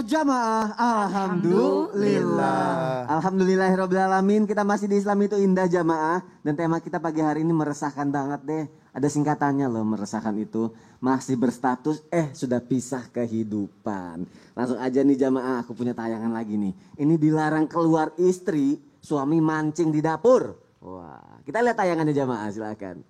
jamaah. Alhamdulillah. Alhamdulillahirrabbilalamin. Kita masih di Islam itu indah jamaah. Dan tema kita pagi hari ini meresahkan banget deh. Ada singkatannya loh, meresahkan itu. Masih berstatus, sudah pisah kehidupan. Langsung aja nih jamaah, aku punya tayangan lagi nih. Ini dilarang keluar istri, suami mancing di dapur. Wah, kita lihat tayangannya jamaah, silakan.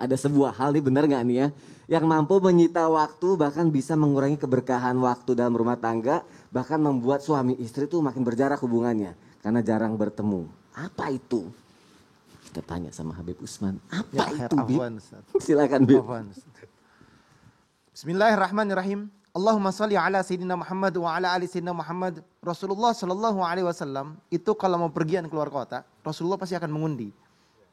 Ada sebuah hal nih, benar nggak nih ya, yang mampu menyita waktu, bahkan bisa mengurangi keberkahan waktu dalam rumah tangga, bahkan membuat suami istri tuh makin berjarak hubungannya karena jarang bertemu. Apa itu? Kita tanya sama Habib Usman. Apa itu, Bib? Silakan, Bib. Bismillahirrahmanirrahim. Allahumma salli ala Sayyidina Muhammad wa ala ali Sayyidina Muhammad. Rasulullah Shallallahu Alaihi Wasallam itu kalau mau pergian keluar kota, Rasulullah pasti akan mengundi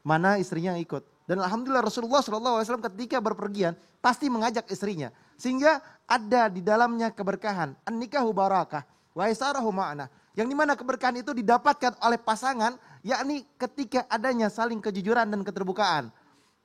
mana istrinya yang ikut. Dan alhamdulillah Rasulullah SAW ketika berpergian pasti mengajak istrinya. Sehingga ada di dalamnya keberkahan. An-nikahu barakah wa isarahu ma'na. Yang dimana keberkahan itu didapatkan oleh pasangan, yakni ketika adanya saling kejujuran dan keterbukaan.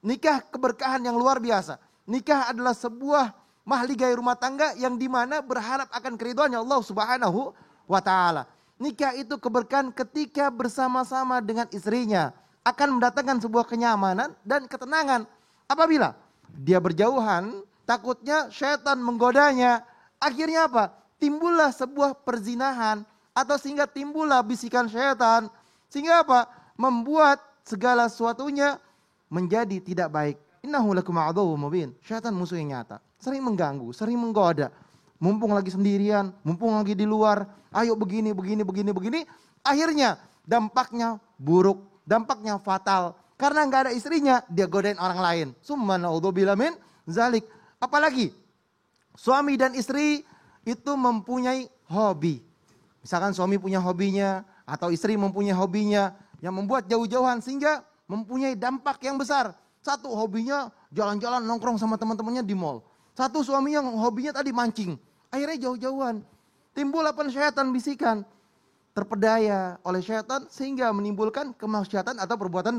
Nikah keberkahan yang luar biasa. Nikah adalah sebuah mahligai rumah tangga yang dimana berharap akan keridhaannya Allah Subhanahu wa ta'ala. Nikah itu keberkahan ketika bersama-sama dengan istrinya. Akan mendatangkan sebuah kenyamanan dan ketenangan. Apabila dia berjauhan, takutnya syaitan menggodanya. Akhirnya apa? Timbullah sebuah perzinahan. Atau sehingga timbullah bisikan syaitan. Sehingga apa? Membuat segala sesuatunya menjadi tidak baik. Innahu lakum aduwwum mubin. Syaitan musuh yang nyata. Sering mengganggu, sering menggoda. Mumpung lagi sendirian, mumpung lagi di luar. Ayo begini. Akhirnya dampaknya buruk. Dampaknya fatal. Karena nggak ada istrinya, dia godain orang lain. Summa na'udzubillah min zalik. Apalagi suami dan istri itu mempunyai hobi. Misalkan suami punya hobinya atau istri mempunyai hobinya yang membuat jauh-jauhan sehingga mempunyai dampak yang besar. Satu hobinya jalan-jalan nongkrong sama teman-temannya di mall. Satu suaminya hobinya tadi mancing. Akhirnya jauh-jauhan. Timbul apa syaitan bisikan. Terpedaya oleh syaitan sehingga menimbulkan kemaksiatan atau perbuatan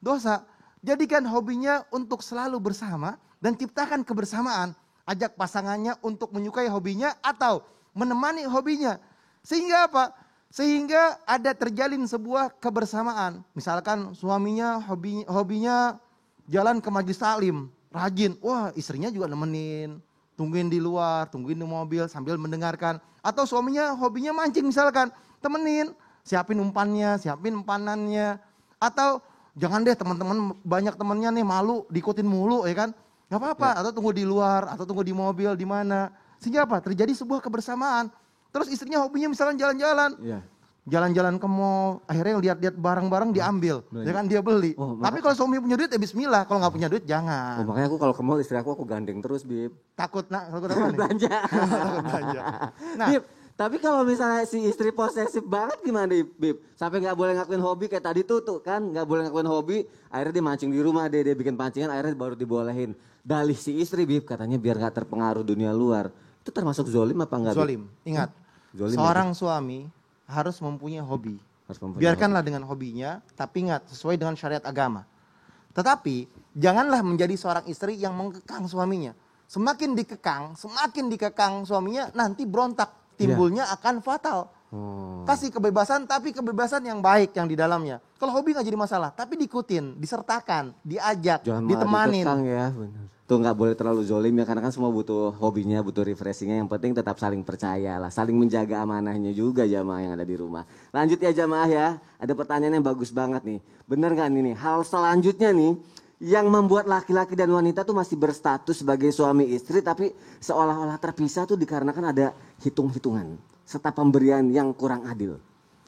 dosa. Jadikan hobinya untuk selalu bersama dan ciptakan kebersamaan. Ajak pasangannya untuk menyukai hobinya atau menemani hobinya. Sehingga apa? Sehingga ada terjalin sebuah kebersamaan. Misalkan suaminya hobinya jalan ke majelis taklim, rajin. Wah, istrinya juga nemenin. Tungguin di luar, tungguin di mobil sambil mendengarkan. Atau suaminya hobinya mancing misalkan. Temenin, siapin umpannya, siapin empanannya. Atau jangan deh teman-teman banyak temennya nih malu diikutin mulu ya kan. Gak apa-apa, atau tunggu di luar, atau tunggu di mobil, di mana. Sehingga apa? Terjadi sebuah kebersamaan. Terus istrinya hobinya misalnya jalan-jalan. Jalan-jalan ke mall, akhirnya lihat-lihat barang-barang diambil. Ya kan dia beli. Tapi kalau suami punya duit ya bismillah, kalau gak punya duit jangan. Makanya aku kalau ke mall istri aku gandeng terus, Bib. Takut nak, takut apa nih? Belanja. Takut belanja. Nah, Bib, tapi kalau misalnya si istri posesif banget gimana, Bib? Sampai nggak boleh ngakuin hobi kayak tadi tuh kan, nggak boleh ngakuin hobi, akhirnya dia mancing di rumah, dia bikin pancingan, akhirnya baru dibolehin. Dalih si istri, Bib, katanya biar nggak terpengaruh dunia luar. Itu termasuk zolim apa enggak? Zolim, ingat. Zolim seorang suami harus mempunyai hobi. Biarkanlah dengan hobinya, tapi ingat sesuai dengan syariat agama. Tetapi janganlah menjadi seorang istri yang mengekang suaminya. Semakin dikekang suaminya nanti berontak. Timbulnya akan fatal. Oh. Kasih kebebasan, tapi kebebasan yang baik yang di dalamnya. Kalau hobi nggak jadi masalah, tapi diikutin, disertakan, diajak, Jangan malah ditemanin. dikekang ya, benar. Tuh nggak boleh terlalu zolim ya, karena kan semua butuh hobinya, butuh refreshingnya. Yang penting tetap saling percaya lah, saling menjaga amanahnya juga jamaah yang ada di rumah. Lanjut ya jamaah ya, ada pertanyaan yang bagus banget nih. Bener nggak nih, hal selanjutnya nih, yang membuat laki-laki dan wanita tuh masih berstatus sebagai suami istri, tapi seolah-olah terpisah tuh dikarenakan ada hitung-hitungan, serta pemberian yang kurang adil.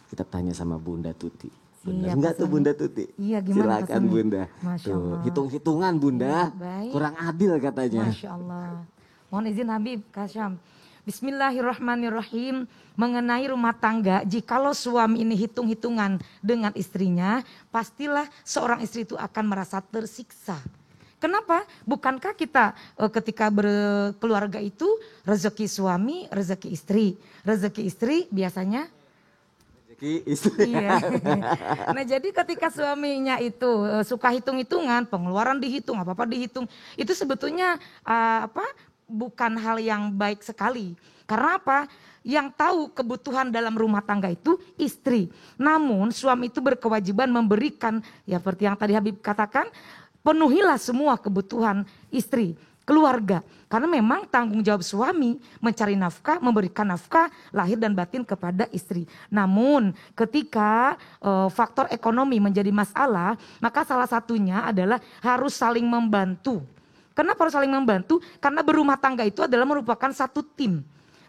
Kita tanya sama Bunda Tuti. Benar enggak tuh Bunda Tuti? Iya, gimana Silakan Pak Sami? Bunda. Masya Tuh, Allah. hitung-hitungan Bunda, Iya, baik. kurang adil katanya. Masya Allah. Mohon izin Habib Kasyam. Bismillahirrahmanirrahim. Mengenai rumah tangga, jikalau suami ini hitung-hitungan dengan istrinya, pastilah seorang istri itu akan merasa tersiksa. Kenapa? Bukankah kita ketika berkeluarga itu rezeki suami, rezeki istri. Rezeki istri biasanya Rezeki istri. iya. Nah jadi ketika suaminya itu suka hitung-hitungan, pengeluaran dihitung, apa-apa dihitung, itu sebetulnya bukan hal yang baik sekali. Karena apa? Yang tahu kebutuhan dalam rumah tangga itu istri. Namun suami itu berkewajiban memberikan, ya seperti yang tadi Habib katakan, penuhilah semua kebutuhan istri, keluarga. Karena memang tanggung jawab suami mencari nafkah, memberikan nafkah lahir dan batin kepada istri. Namun ketika faktor ekonomi menjadi masalah, maka salah satunya adalah harus saling membantu. Kenapa harus saling membantu? Karena berumah tangga itu adalah merupakan satu tim.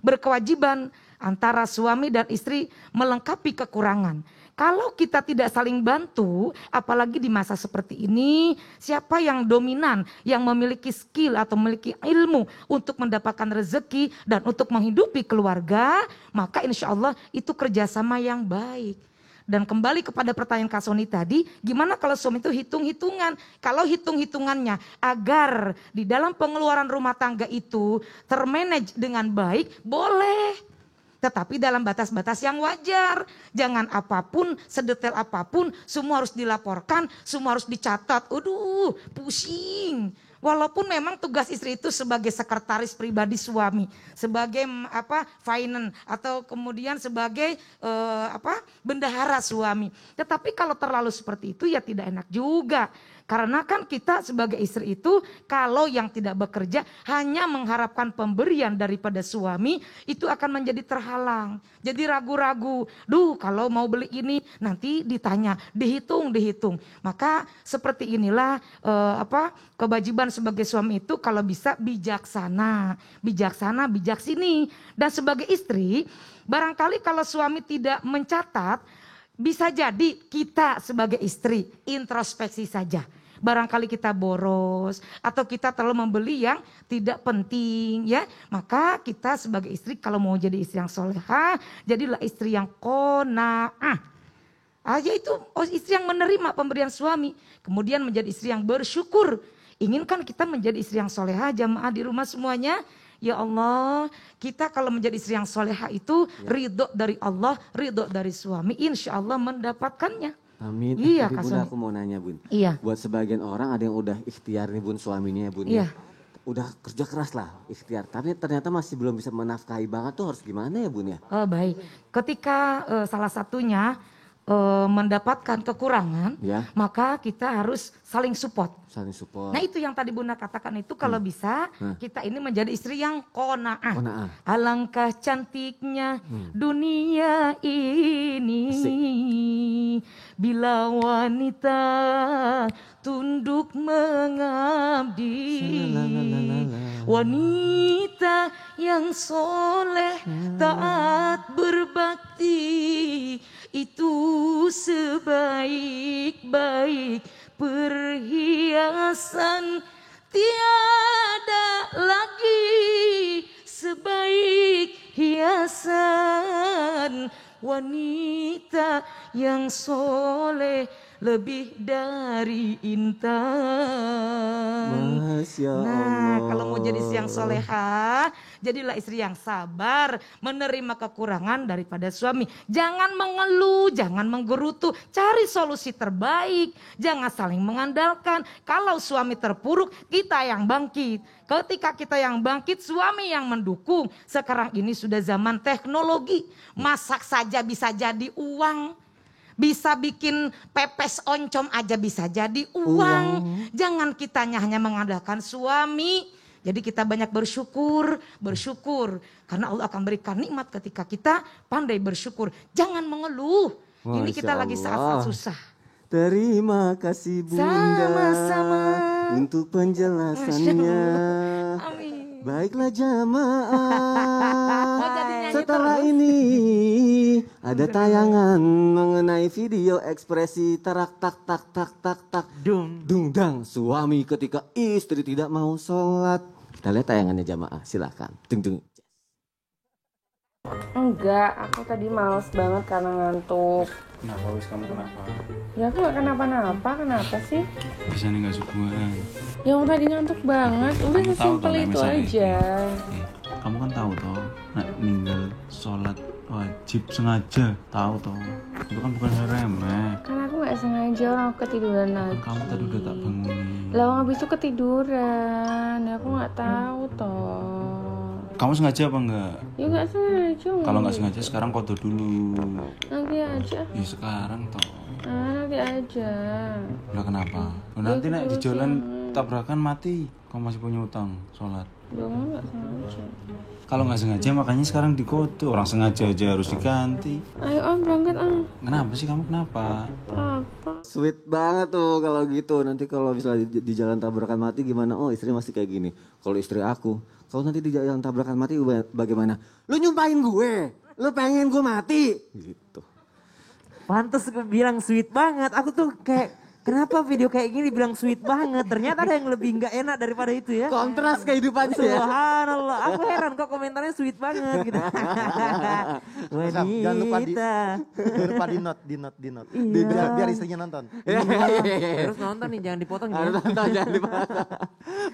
Berkewajiban antara suami dan istri melengkapi kekurangan. Kalau kita tidak saling bantu, apalagi di masa seperti ini, siapa yang dominan, yang memiliki skill atau memiliki ilmu untuk mendapatkan rezeki dan untuk menghidupi keluarga, maka insya Allah itu kerjasama yang baik. Dan kembali kepada pertanyaan Kak Soni tadi, gimana kalau suami itu hitung-hitungan? Kalau hitung-hitungannya agar di dalam pengeluaran rumah tangga itu termanage dengan baik, boleh. Tetapi dalam batas-batas yang wajar. Jangan apapun, sedetail apapun, semua harus dilaporkan, semua harus dicatat. Aduh, pusing. Walaupun memang tugas istri itu sebagai sekretaris pribadi suami, sebagai finance atau kemudian sebagai bendahara suami. Tetapi kalau terlalu seperti itu ya tidak enak juga. Karena kan kita sebagai istri itu kalau yang tidak bekerja hanya mengharapkan pemberian daripada suami itu akan menjadi terhalang. Jadi ragu-ragu, kalau mau beli ini nanti ditanya, dihitung. Maka seperti inilah kewajiban sebagai suami itu kalau bisa bijaksana, bijaksini. Dan sebagai istri barangkali kalau suami tidak mencatat, bisa jadi kita sebagai istri introspeksi saja. Barangkali kita boros atau kita terlalu membeli yang tidak penting ya. Maka kita sebagai istri kalau mau jadi istri yang solehah, jadilah istri yang qanaah. Yaitu istri yang menerima pemberian suami. Kemudian menjadi istri yang bersyukur. Inginkan kita menjadi istri yang solehah jamaah di rumah semuanya. Ya Allah, kita kalau menjadi istri yang solehah itu ridho dari Allah, ridho dari suami, insya Allah mendapatkannya. Amin. Iya, Tapi Kak Bun, Soni. aku mau nanya Bun. Iya. Buat sebagian orang ada yang udah ikhtiar nih Bun, suaminya Bun. Iya. Ya. Udah kerja keras lah ikhtiar, tapi ternyata masih belum bisa menafkahi banget tuh, harus gimana ya Bun ya? Oh baik, ketika salah satunya mendapatkan kekurangan, Ya. maka kita harus saling support. Saling support. Nah itu yang tadi Bunda katakan itu kalau bisa kita ini menjadi istri yang qanaah. Qanaah. Alangkah cantiknya dunia ini bila wanita tunduk mengabdi. Wanita yang soleh taat berbakti itu sebaik-baik perhiasan, tiada lagi sebaik hiasan. Wanita yang soleh lebih dari intan. Masya Nah, Allah. kalau mau jadi istri yang solehah, jadilah istri yang sabar, menerima kekurangan daripada suami. Jangan mengeluh, jangan menggerutu, cari solusi terbaik. Jangan saling mengandalkan. Kalau suami terpuruk, kita yang bangkit. Ketika kita yang bangkit, suami yang mendukung. Sekarang ini sudah zaman teknologi. Masak saja bisa jadi uang. Bisa bikin pepes oncom aja bisa jadi uang. Jangan kitanya hanya mengandalkan suami. Jadi kita banyak bersyukur. Karena Allah akan berikan nikmat ketika kita pandai bersyukur. Jangan mengeluh. Ini kita Masya lagi Allah. saat-saat susah. Terima kasih Bunda Sama-sama. untuk penjelasannya. Amin. Baiklah jamaah. Oh, jadi nyanyi Setelah terus? ini ada tayangan mengenai video ekspresi terak tak tak tak tak tak dung dang suami ketika istri tidak mau sholat. Kita lihat tayangannya jamaah, silakan. Dung dung. Enggak, aku tadi males banget karena ngantuk. Kenapa wis kamu kenapa? Ya aku gak kenapa-napa, kenapa sih? Bisa nih gak subuhan. Ya aku tadi ngantuk banget, udah Kamu tahu sesimpel toh, itu misalnya aja. Kamu kan tahu toh, nak ninggal sholat wajib sengaja, tahu toh. Itu kan bukan hal remeh. Karena aku gak sengaja, orang aku ketiduran lagi. Kamu tadi udah tak bangunin. Lah habis itu ketiduran, ya aku gak tahu toh. Kamu sengaja apa enggak? Ya gak sengaja. Kalau nggak sengaja sekarang kodo dulu. Nanti aja. Ya sekarang toh. Nanti aja. Lah kenapa? Nanti nek di jalan tabrakan mati. Kamu masih punya utang sholat. Ya aku gak sengaja. Kalau nggak sengaja makanya sekarang dikodo. Orang sengaja aja harus diganti. Ayo berangkat Kenapa sih kamu kenapa? Apa? Sweet banget tuh kalau gitu. Nanti kalau misalnya di jalan tabrakan mati gimana? Oh istri masih kayak gini. Kalau istri aku, kalau nanti di jalan tabrakan mati bagaimana? Lu nyumpahin gue, lu pengen gue mati, gitu. Pantes gue bilang sweet banget. Aku tuh kayak kenapa video kayak gini bilang sweet banget. Ternyata ada yang lebih nggak enak daripada itu ya. Kontras kehidupannya ya. Subhanallah. Aku heran kok komentarnya sweet banget gitu. Sam, jangan lupa jangan lupa di note. Biar istrinya nonton. Terus nonton nih jangan dipotong ya. Harus nonton, jangan dipotong.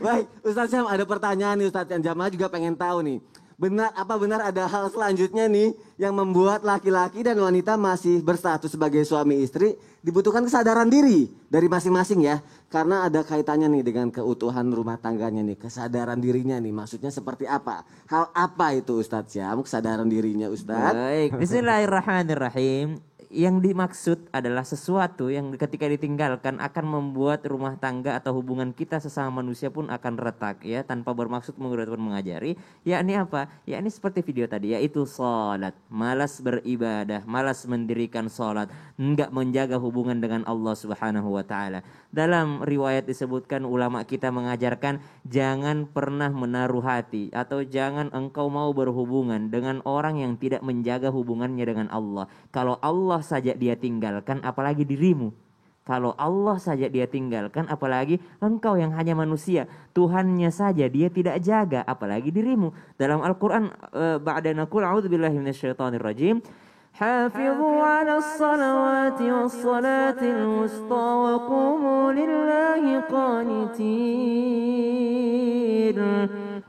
Baik, Ustadz Syam ada pertanyaan nih Ustadz, yang jamaah juga pengen tahu nih. Benar ada hal selanjutnya nih yang membuat laki-laki dan wanita masih berstatus sebagai suami istri dibutuhkan kesadaran diri dari masing-masing ya. Karena ada kaitannya nih dengan keutuhan rumah tangganya nih, kesadaran dirinya nih. Maksudnya seperti apa? Hal apa itu Ustadz Syam, kesadaran dirinya Ustadz? Baik, bismillahirrahmanirrahim. Yang dimaksud adalah sesuatu yang ketika ditinggalkan akan membuat rumah tangga atau hubungan kita sesama manusia pun akan retak ya, tanpa bermaksud menggurui ataupun mengajari. Yakni apa? Yakni seperti video tadi, yaitu sholat, malas beribadah, malas mendirikan sholat, enggak menjaga hubungan dengan Allah Subhanahu wa taala. Dalam riwayat disebutkan ulama kita mengajarkan jangan pernah menaruh hati atau jangan engkau mau berhubungan dengan orang yang tidak menjaga hubungannya dengan Allah. Kalau Allah saja dia tinggalkan apalagi dirimu. Kalau Allah saja dia tinggalkan apalagi engkau yang hanya manusia. Tuhannya saja dia tidak jaga apalagi dirimu. Dalam Al-Qur'an ba'da naqul a'udzubillahi minasyaitonir rajim. حافظوا على الصلوات والصلاة الوسطى وقوموا لله قانتين.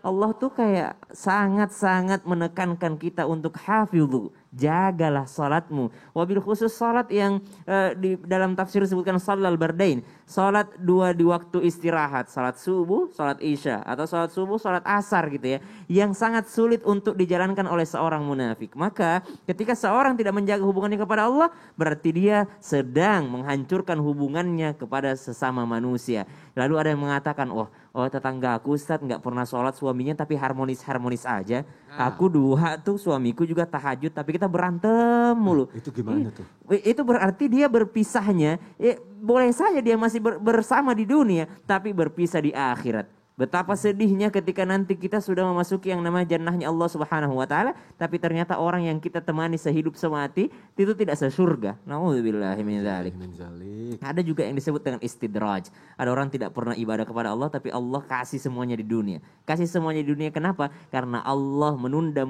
Allah tuh kayak sangat-sangat menekankan kita untuk hafidhu, jagalah salatmu. Wabil khusus salat yang di dalam tafsir disebutkan shalal bardain, salat dua di waktu istirahat, salat subuh, salat isya, atau salat subuh, salat asar gitu ya, yang sangat sulit untuk dijalankan oleh seorang munafik. Maka ketika seorang tidak menjaga hubungannya kepada Allah, berarti dia sedang menghancurkan hubungannya kepada sesama manusia. Lalu ada yang mengatakan, oh tetangga aku Ustadz nggak pernah sholat suaminya tapi harmonis aja. Aku dua tuh suamiku juga tahajud tapi kita berantem mulu. Itu gimana tuh? Itu berarti dia berpisahnya, boleh saja dia masih bersama di dunia tapi berpisah di akhirat. Betapa sedihnya ketika nanti kita sudah memasuki yang namanya jannahnya Allah Subhanahu wa taala, tapi ternyata orang yang kita temani sehidup semati itu tidak sesurga. Nauzubillahi min dzalik. Ada juga yang disebut dengan istidraj. Ada orang tidak pernah ibadah kepada Allah tapi Allah kasih semuanya di dunia. Kasih semuanya di dunia kenapa? Karena Allah menunda,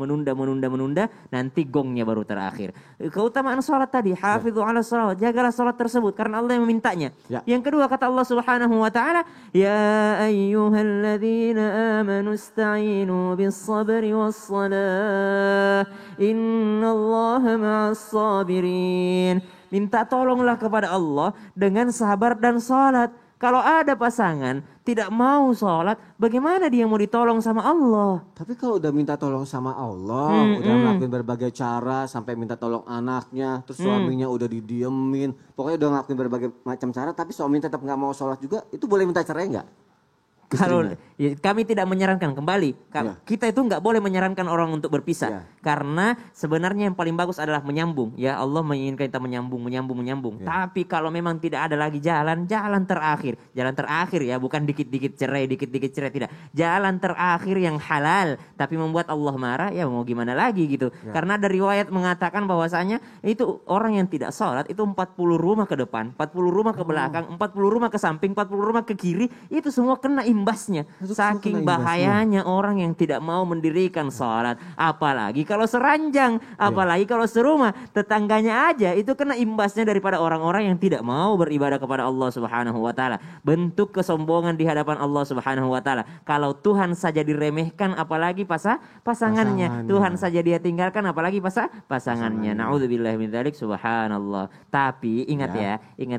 nanti gongnya baru terakhir. Keutamaan salat tadi, hafidhu ala salat, jagalah salat tersebut karena Allah yang memintanya. Ya. Yang kedua kata Allah Subhanahu wa taala, ya ayyuhalladzina amanu ista'inu bis-sabri was-salah, innallaha ma'as sabirin. Minta tolonglah kepada Allah dengan sabar dan salat. Kalau ada pasangan tidak mau sholat, bagaimana dia mau ditolong sama Allah? Tapi kalau udah minta tolong sama Allah, udah ngelakuin berbagai cara sampai minta tolong anaknya, terus suaminya udah didiemin, pokoknya udah ngelakuin berbagai macam cara, tapi suami tetap nggak mau sholat juga, itu boleh minta cerai nggak? Kalau ya, kami tidak menyarankan kembali, Ya. kita itu nggak boleh menyarankan orang untuk berpisah, Ya. karena sebenarnya yang paling bagus adalah menyambung. Ya Allah menginginkan kita menyambung. Ya. Tapi kalau memang tidak ada lagi jalan terakhir ya, bukan dikit-dikit cerai, tidak. Jalan terakhir yang halal, tapi membuat Allah marah, ya mau gimana lagi gitu. Ya. Karena dari riwayat mengatakan bahwasanya itu orang yang tidak sholat itu 40 rumah ke depan, 40 rumah ke belakang, 40 rumah ke samping, 40 rumah ke kiri, itu semua kena imbasnya. Itu semua Saking kena imbasnya. bahayanya orang yang tidak mau mendirikan sholat. Apalagi kalau seranjang, apalagi kalau serumah, tetangganya aja itu kena imbasnya daripada orang-orang yang tidak mau beribadah kepada Allah Subhanahu wa taala. Bentuk kesombongan di hadapan Allah Subhanahu wa taala. Kalau Tuhan saja diremehkan apalagi pasangannya. Tuhan saja dia tinggalkan apalagi pasangannya. Nauzubillahi min dzalik, subhanallah. Tapi ingat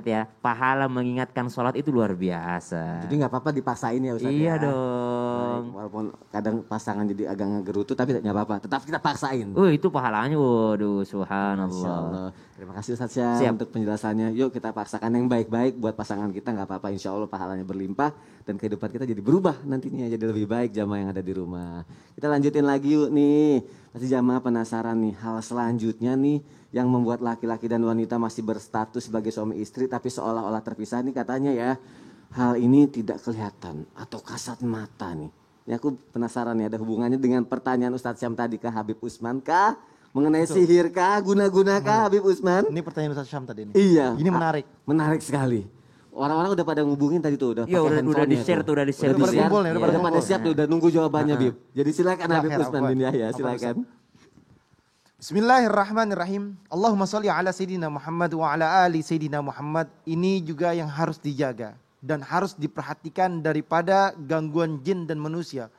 ya, pahala mengingatkan sholat itu luar biasa. Jadi nggak apa-apa dipaksain ya Ustaz Iya ya. dong. Baik, walaupun kadang pasangan jadi agak ngegerutu tapi nggak apa-apa, tetap kita paksain. Itu pahalanya, waduh, Masya subhanallah. Allah. Terima kasih Ustaz Syam Siap. untuk penjelasannya. Yuk kita paksakan yang baik-baik buat pasangan kita, nggak apa-apa. Insya Allah pahalanya berlimpah dan kehidupan kita jadi berubah nantinya, jadi lebih baik jamaah yang ada di rumah. Kita lanjutin lagi yuk nih. Pasti jamaah penasaran nih hal selanjutnya nih yang membuat laki-laki dan wanita masih berstatus sebagai suami istri tapi seolah-olah terpisah nih katanya ya. Hal ini tidak kelihatan atau kasat mata nih. Ini aku penasaran nih ada hubungannya dengan pertanyaan Ustadz Syam tadi kah, Habib Usman kah? Mengenai sihir kah, guna-guna kah Habib Usman? Ini pertanyaan Ustaz Syam tadi nih. Iya. Ini menarik. Menarik sekali. Orang-orang udah pada ngubungin tadi tuh, udah Iya, pakai udah handphone di-share tuh, udah di-share. Udah pada kumpul nih, udah pada Udah pada kumpul. siap tuh, udah nunggu jawabannya Bib. Jadi silakan Habib Akhir, Usman Afwan. bin Yahya, Afwan, silakan. Bismillahirrahmanirrahim. Allahumma sholli ala Sayyidina Muhammad wa ala ali Sayyidina Muhammad. Ini juga yang harus dijaga dan harus diperhatikan daripada gangguan jin dan manusia.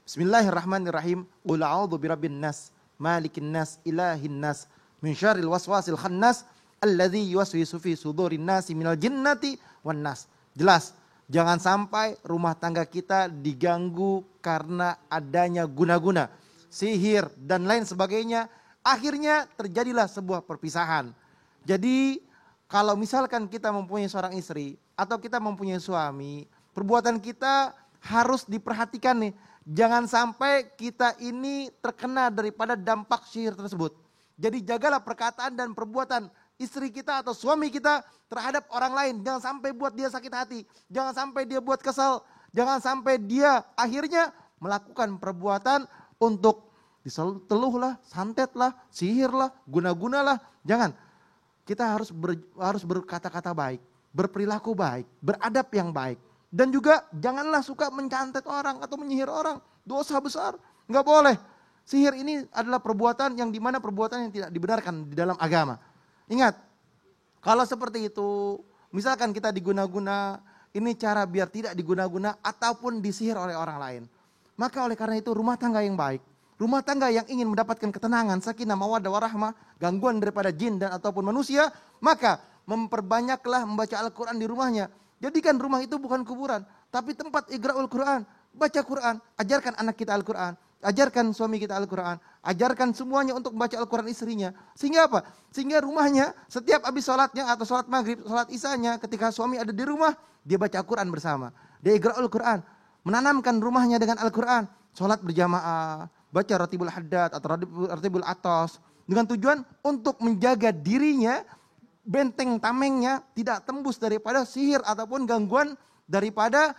Bismillahirrahmanirrahim. Qul a'udzu birabbin nas, malikin nas, ilahin nas, min syarril waswasil khannas, alladzi yuwaswisu fi sudurin nasi minal jinnati wan nas. Jelas, jangan sampai rumah tangga kita diganggu karena adanya guna-guna, sihir dan lain sebagainya. Akhirnya terjadilah sebuah perpisahan. Jadi kalau misalkan kita mempunyai seorang istri atau kita mempunyai suami, perbuatan kita harus diperhatikan nih. Jangan sampai kita ini terkena daripada dampak sihir tersebut. Jadi jagalah perkataan dan perbuatan istri kita atau suami kita terhadap orang lain. Jangan sampai buat dia sakit hati. Jangan sampai dia buat kesal. Jangan sampai dia akhirnya melakukan perbuatan untuk diseluh lah, santet lah, sihir lah, guna-guna lah. Jangan. Kita harus berkata-kata baik, berperilaku baik, beradab yang baik. Dan juga janganlah suka mencantet orang atau menyihir orang. Dosa besar. Nggak boleh. Sihir ini adalah perbuatan yang dimana perbuatan yang tidak dibenarkan di dalam agama. Ingat, kalau seperti itu, misalkan kita diguna-guna, ini cara biar tidak diguna-guna ataupun disihir oleh orang lain. Maka oleh karena itu rumah tangga yang baik, rumah tangga yang ingin mendapatkan ketenangan, sakinah, mawaddah, warahmah, gangguan daripada jin dan ataupun manusia, maka memperbanyaklah membaca Al-Quran di rumahnya. Jadikan rumah itu bukan kuburan, tapi tempat igra'ul Quran. Baca Quran, ajarkan anak kita Al-Quran, ajarkan suami kita Al-Quran, ajarkan semuanya untuk membaca Al-Quran istrinya. Sehingga apa? Sehingga rumahnya setiap habis sholatnya atau sholat maghrib, sholat isanya, ketika suami ada di rumah, dia baca Al-Quran bersama. Dia igra'ul Quran, menanamkan rumahnya dengan Al-Quran, sholat berjamaah, baca Ratibul Haddad atau Ratibul Atos, dengan tujuan untuk menjaga dirinya, benteng tamengnya tidak tembus daripada sihir ataupun gangguan daripada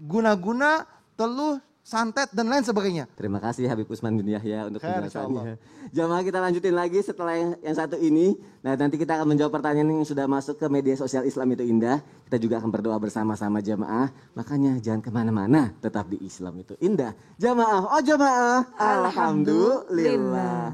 guna-guna teluh, santet, dan lain sebagainya. Terima kasih Habib Usman bin Yahya untuk Khair, penjelasannya. Jamaah kita lanjutin lagi setelah yang satu ini. Nah nanti kita akan menjawab pertanyaan yang sudah masuk ke media sosial Islam itu indah. Kita juga akan berdoa bersama-sama jamaah. Makanya jangan kemana-mana, tetap di Islam itu indah. Jamaah, oh jamaah, alhamdulillah.